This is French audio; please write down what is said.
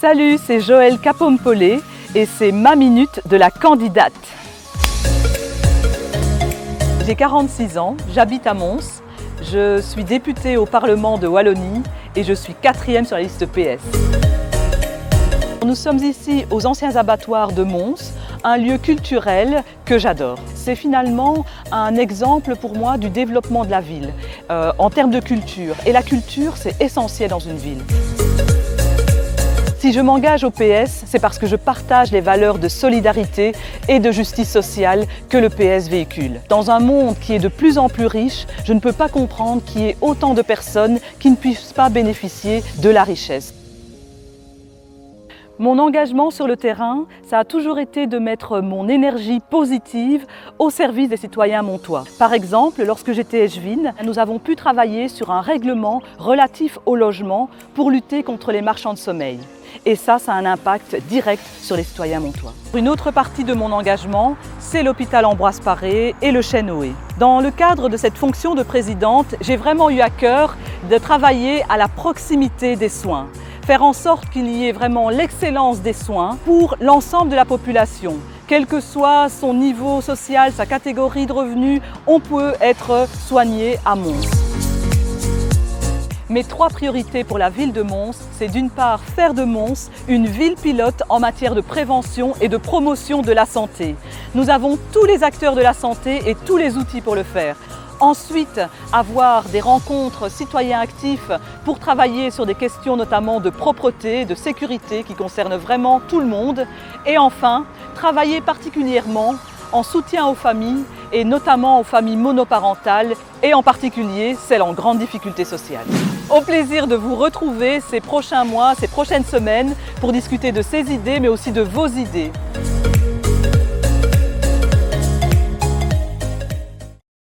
Salut, c'est Joëlle Capompolé et c'est ma minute de la candidate. J'ai 46 ans, j'habite à Mons, je suis députée au Parlement de Wallonie et je suis 4e sur la liste PS. Nous sommes ici aux anciens abattoirs de Mons, un lieu culturel que j'adore. C'est finalement un exemple pour moi du développement de la ville en termes de culture. Et la culture, c'est essentiel dans une ville. Si je m'engage au PS, c'est parce que je partage les valeurs de solidarité et de justice sociale que le PS véhicule. Dans un monde qui est de plus en plus riche, je ne peux pas comprendre qu'il y ait autant de personnes qui ne puissent pas bénéficier de la richesse. Mon engagement sur le terrain, ça a toujours été de mettre mon énergie positive au service des citoyens montois. Par exemple, lorsque j'étais échevine, nous avons pu travailler sur un règlement relatif au logement pour lutter contre les marchands de sommeil. Et ça a un impact direct sur les citoyens montois. Une autre partie de mon engagement, c'est l'hôpital Ambroise Paré et le Chêne Noé. Dans le cadre de cette fonction de présidente, j'ai vraiment eu à cœur de travailler à la proximité des soins. Faire en sorte qu'il y ait vraiment l'excellence des soins pour l'ensemble de la population. Quel que soit son niveau social, sa catégorie de revenus, on peut être soigné à Mons. Mes 3 priorités pour la ville de Mons, c'est d'une part faire de Mons une ville pilote en matière de prévention et de promotion de la santé. Nous avons tous les acteurs de la santé et tous les outils pour le faire. Ensuite, avoir des rencontres citoyens actifs pour travailler sur des questions notamment de propreté, de sécurité qui concernent vraiment tout le monde. Et enfin, travailler particulièrement en soutien aux familles et notamment aux familles monoparentales et en particulier celles en grande difficulté sociale. Au plaisir de vous retrouver ces prochains mois, ces prochaines semaines pour discuter de ces idées mais aussi de vos idées.